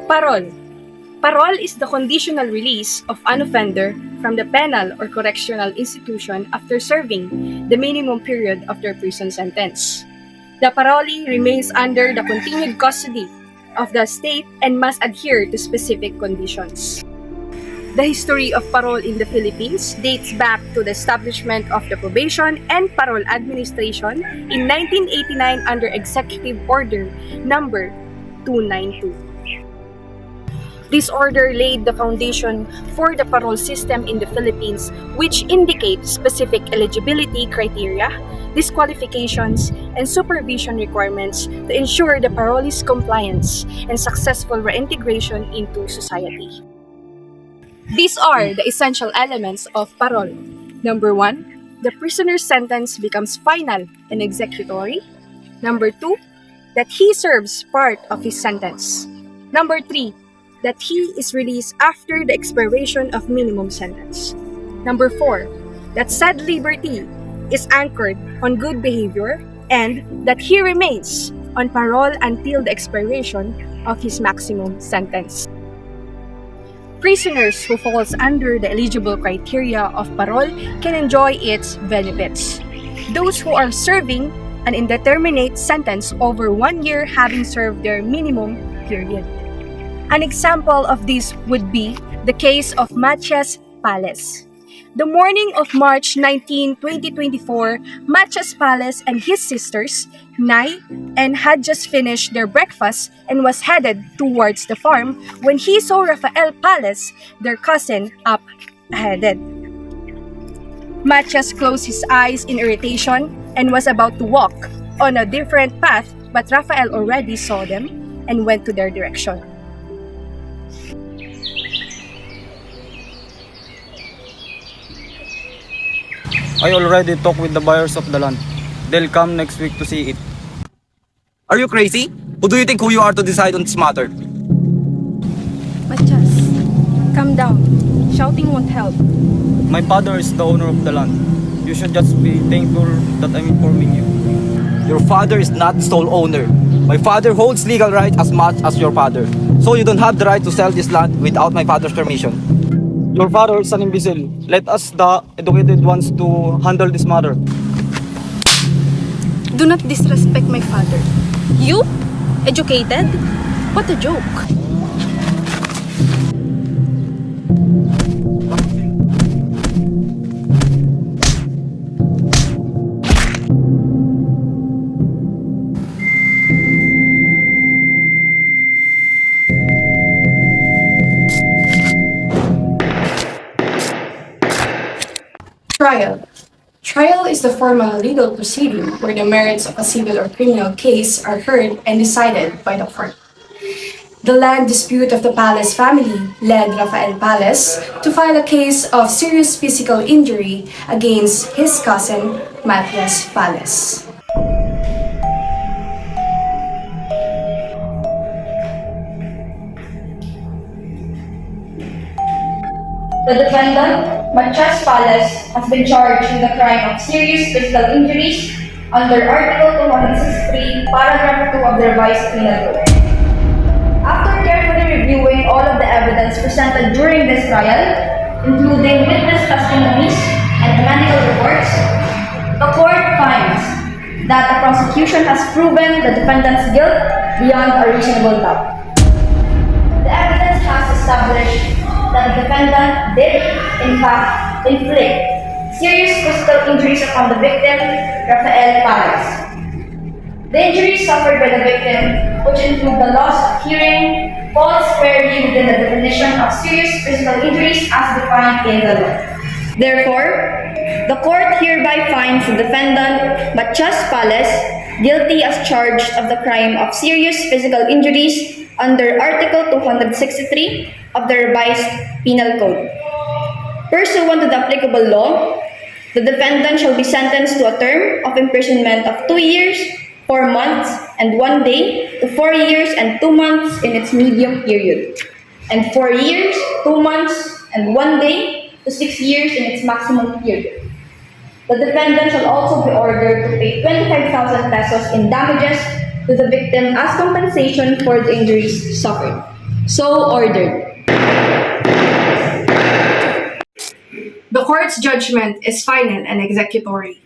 Parole. Parole is the conditional release of an offender from the penal or correctional institution after serving the minimum period of their prison sentence. The parolee remains under the continued custody of the state and must adhere to specific conditions. The history of parole in the Philippines dates back to the establishment of the Probation and Parole Administration in 1989 under Executive Order Number 292. This order laid the foundation for the parole system in the Philippines, which indicates specific eligibility criteria, disqualifications, and supervision requirements to ensure the parolee's compliance and successful reintegration into society. These are the essential elements of parole. Number 1, the prisoner's sentence becomes final and executory. Number 2, that he serves part of his sentence. Number 3, that he is released after the expiration of minimum sentence. Number 4, that said liberty is anchored on good behavior and that he remains on parole until the expiration of his maximum sentence. Prisoners who falls under the eligible criteria of parole can enjoy its benefits. Those who are serving an indeterminate sentence over 1 year having served their minimum period. An example of this would be the case of Matias Pales. The morning of March 19, 2024, Matias Pales and his sisters, Nay and had just finished their breakfast and was headed towards the farm when he saw Rafael Pales, their cousin, up ahead. Matias closed his eyes in irritation and was about to walk on a different path, but Rafael already saw them and went to their direction. I already talked with the buyers of the land. They'll come next week to see it. Are you crazy? Who do you think you are to decide on this matter? Matias, calm down. Shouting won't help. My father is the owner of the land. You should just be thankful that I'm informing you. Your father is not the sole owner. My father holds legal right as much as your father. So you don't have the right to sell this land without my father's permission. Your father is an imbecile. Let us, the educated ones, to handle this matter. Do not disrespect my father. You? Educated? What a joke. Trial. Trial is the formal legal proceeding where the merits of a civil or criminal case are heard and decided by the court. The land dispute of the Pales family led Rafael Pales to file a case of serious physical injury against his cousin, Matias Pales. The defendant, Matias Pales, has been charged with the crime of serious physical injuries under Article 263, Paragraph 2 of the Revised Penal Code. After carefully reviewing all of the evidence presented during this trial, including witness testimonies and medical reports, the court finds that the prosecution has proven the defendant's guilt beyond a reasonable doubt. The evidence has established that the defendant did, in fact, inflict serious physical injuries upon the victim, Rafael Pales. The injuries suffered by the victim, which include the loss of hearing, fall squarely within the definition of serious physical injuries as defined in the law. Therefore, the court hereby finds the defendant, Matias Pales, guilty as charged of the crime of serious physical injuries under Article 263 of the Revised Penal Code. Pursuant to the applicable law, The defendant shall be sentenced to a term of imprisonment of 2 years, 4 months, and 1 day to 4 years and 2 months in its medium period, and 4 years, 2 months, and 1 day to 6 years in its maximum period. The defendant shall also be ordered to pay 25,000 pesos in damages to the victim as compensation for the injuries suffered. So ordered. The court's judgment is final and executory.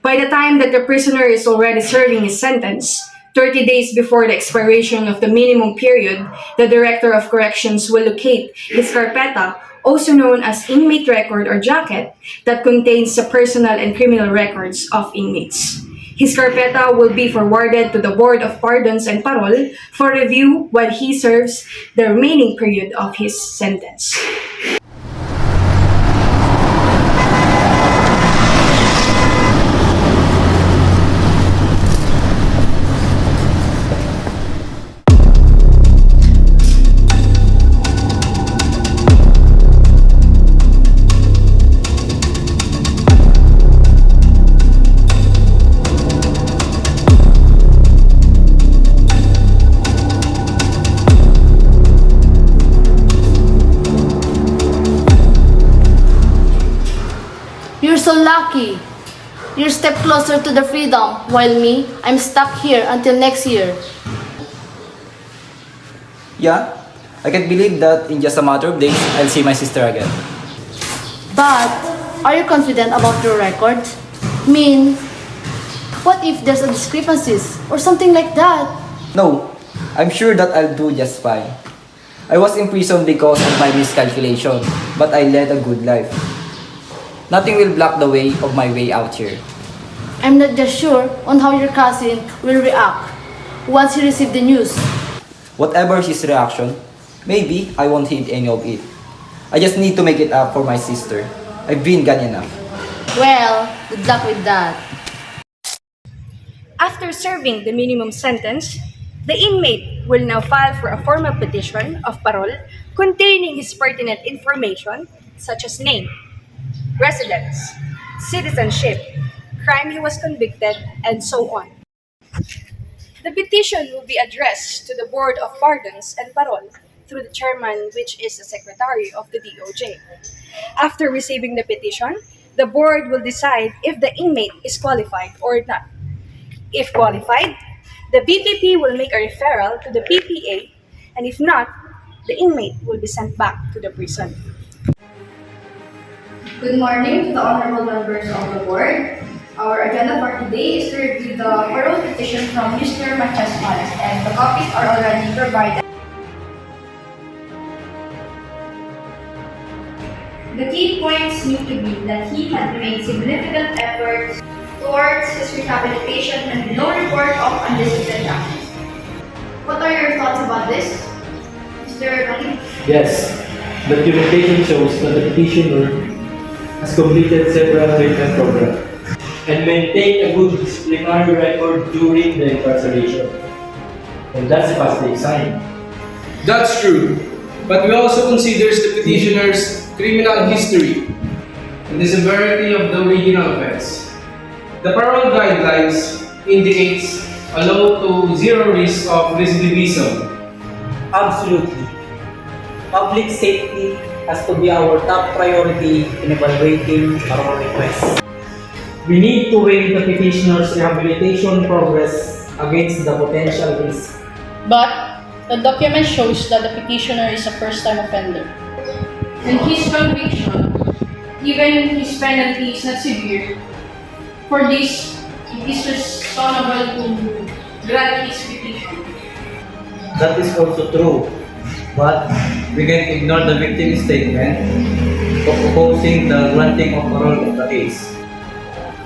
By the time that the prisoner is already serving his sentence, 30 days before the expiration of the minimum period, the Director of Corrections will locate his carpeta, also known as inmate record or jacket, that contains the personal and criminal records of inmates. His carpeta will be forwarded to the Board of Pardons and Parole for review while he serves the remaining period of his sentence. You're so lucky. You're a step closer to the freedom, while me, I'm stuck here until next year. Yeah, I can't believe that in just a matter of days, I'll see my sister again. But, are you confident about your record? What if there's a discrepancies or something like that? No, I'm sure that I'll do just fine. I was in prison because of my miscalculation, but I led a good life. Nothing will block the way of my way out here. I'm not just sure on how your cousin will react once he receives the news. Whatever his reaction, maybe I won't heed any of it. I just need to make it up for my sister. I've been gone enough. Well, good luck with that. After serving the minimum sentence, the inmate will now file for a formal petition of parole containing his pertinent information such as name, residence, citizenship, crime he was convicted, and so on. The petition will be addressed to the Board of Pardons and Parole through the chairman, which is the secretary of the DOJ. After receiving the petition, the board will decide if the inmate is qualified or not. If qualified, the BPP will make a referral to the PPA, and if not, the inmate will be sent back to the prison. Good morning to the honorable members of the board. Our agenda for today is to review the parole petition from Mr. Machaspalas, and the copies are already provided. The key points need to be that he had made significant efforts towards his rehabilitation and no report of undisciplined actions. What are your thoughts about this, Mr. Malik? Yes, documentation shows that the petitioner has completed several treatment programs and maintained a good disciplinary record during the incarceration. And that's a positive sign. That's true, but we also considers the petitioner's criminal history and the severity of the original offense. The parole guidelines indicates a low to zero risk of recidivism. Absolutely. Public safety has to be our top priority in evaluating parole requests. We need to weigh the petitioner's rehabilitation progress against the potential risk. But, the document shows that the petitioner is a first-time offender. And his conviction, even his penalty is not severe. For this, it is reasonable to grant his petition. That is also true. But we can ignore the victim's statement of opposing the granting of parole of the case.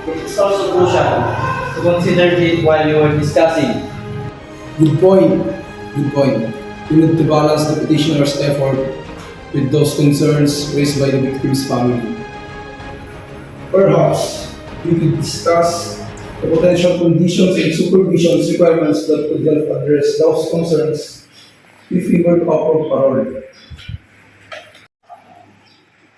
It is also crucial to consider it while you are discussing. Good point. Good point. We need to balance the petitioner's effort with those concerns raised by the victim's family. Perhaps we could discuss the potential conditions and supervision requirements that could help address those concerns if we were to offer parole.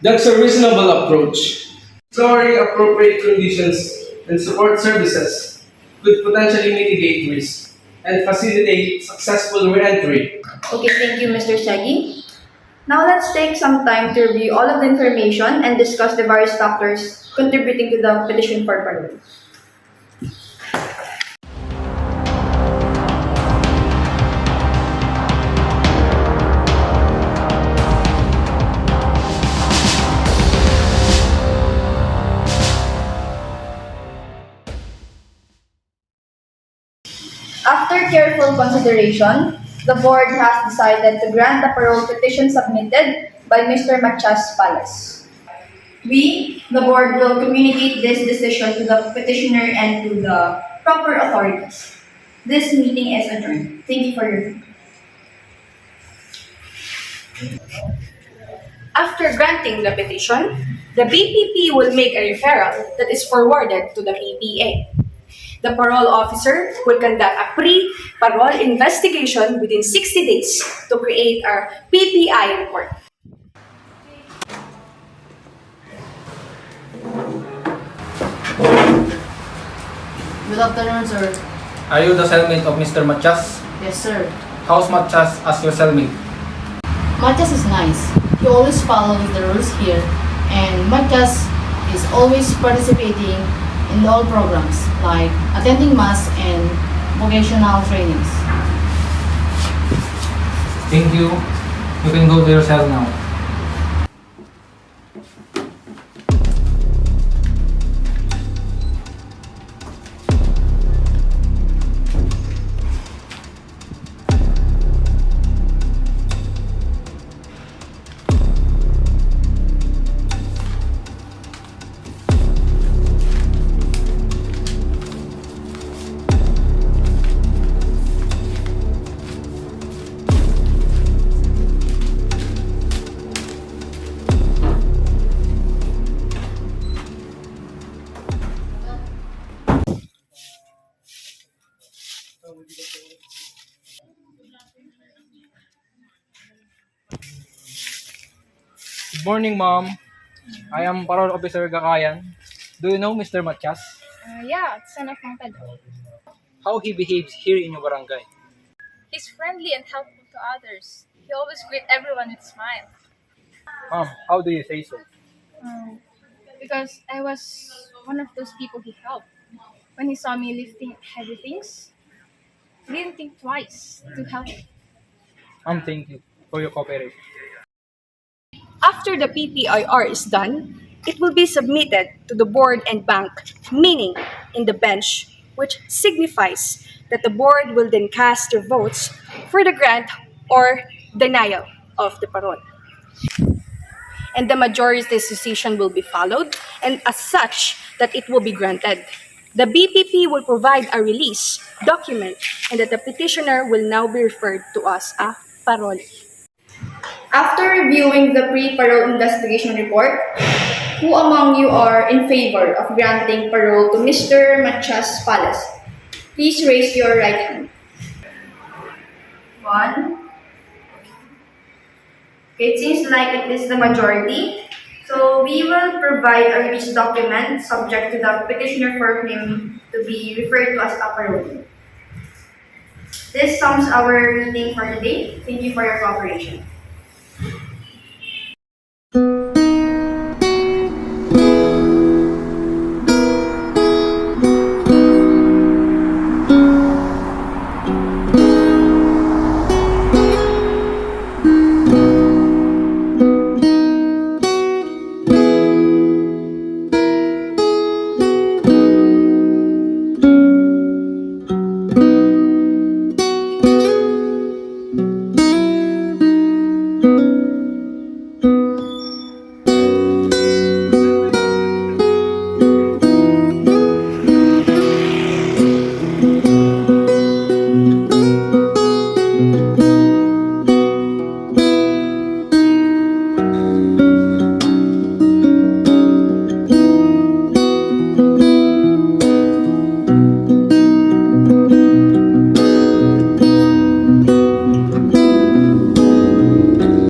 That's a reasonable approach. Exploring appropriate conditions and support services could potentially mitigate risk and facilitate successful re-entry. Okay, thank you, Mr. Shaggy. Now let's take some time to review all of the information and discuss the various factors contributing to the petition for parole. After careful consideration, the board has decided to grant the parole petition submitted by Mr. Machas Palace. We, the board, will communicate this decision to the petitioner and to the proper authorities. This meeting is adjourned. Thank you for your time. After granting the petition, the BPP will make a referral that is forwarded to the PPA. The parole officer will conduct a pre-parole investigation within 60 days to create our PPI report. Good afternoon, sir. Are you the cellmate of Mr. Machas? Yes, sir. How's Machas as your cellmate? Matias is nice. He always follows the rules here, and Matias is always participating in all programs like attending mass and vocational trainings. Thank you. You can go to your cell now. Good morning, Mom. I am Parole Officer Gakayan. Do you know Mr. Matias? Yeah, it's son of Mang Pedro. How he behaves here in your barangay? He's friendly and helpful to others. He always greets everyone with a smile. Mom, how do you say so? Because I was one of those people he helped. When he saw me lifting heavy things, he didn't think twice to help me. Mom, thank you for your cooperation. After the PPIR is done, it will be submitted to the board and bank, meaning in the bench, which signifies that the board will then cast their votes for the grant or denial of the parole. And the majority's decision will be followed, and as such, that it will be granted. The BPP will provide a release document, and that the petitioner will now be referred to as a parole. After reviewing the pre-parole investigation report, who among you are in favor of granting parole to Mr. Machas Palace? Please raise your right hand. One. Okay, it seems like it is the majority. So we will provide a release document subject to the petitioner for him to be referred to as a parole. This sums our meeting for today. Thank you for your cooperation.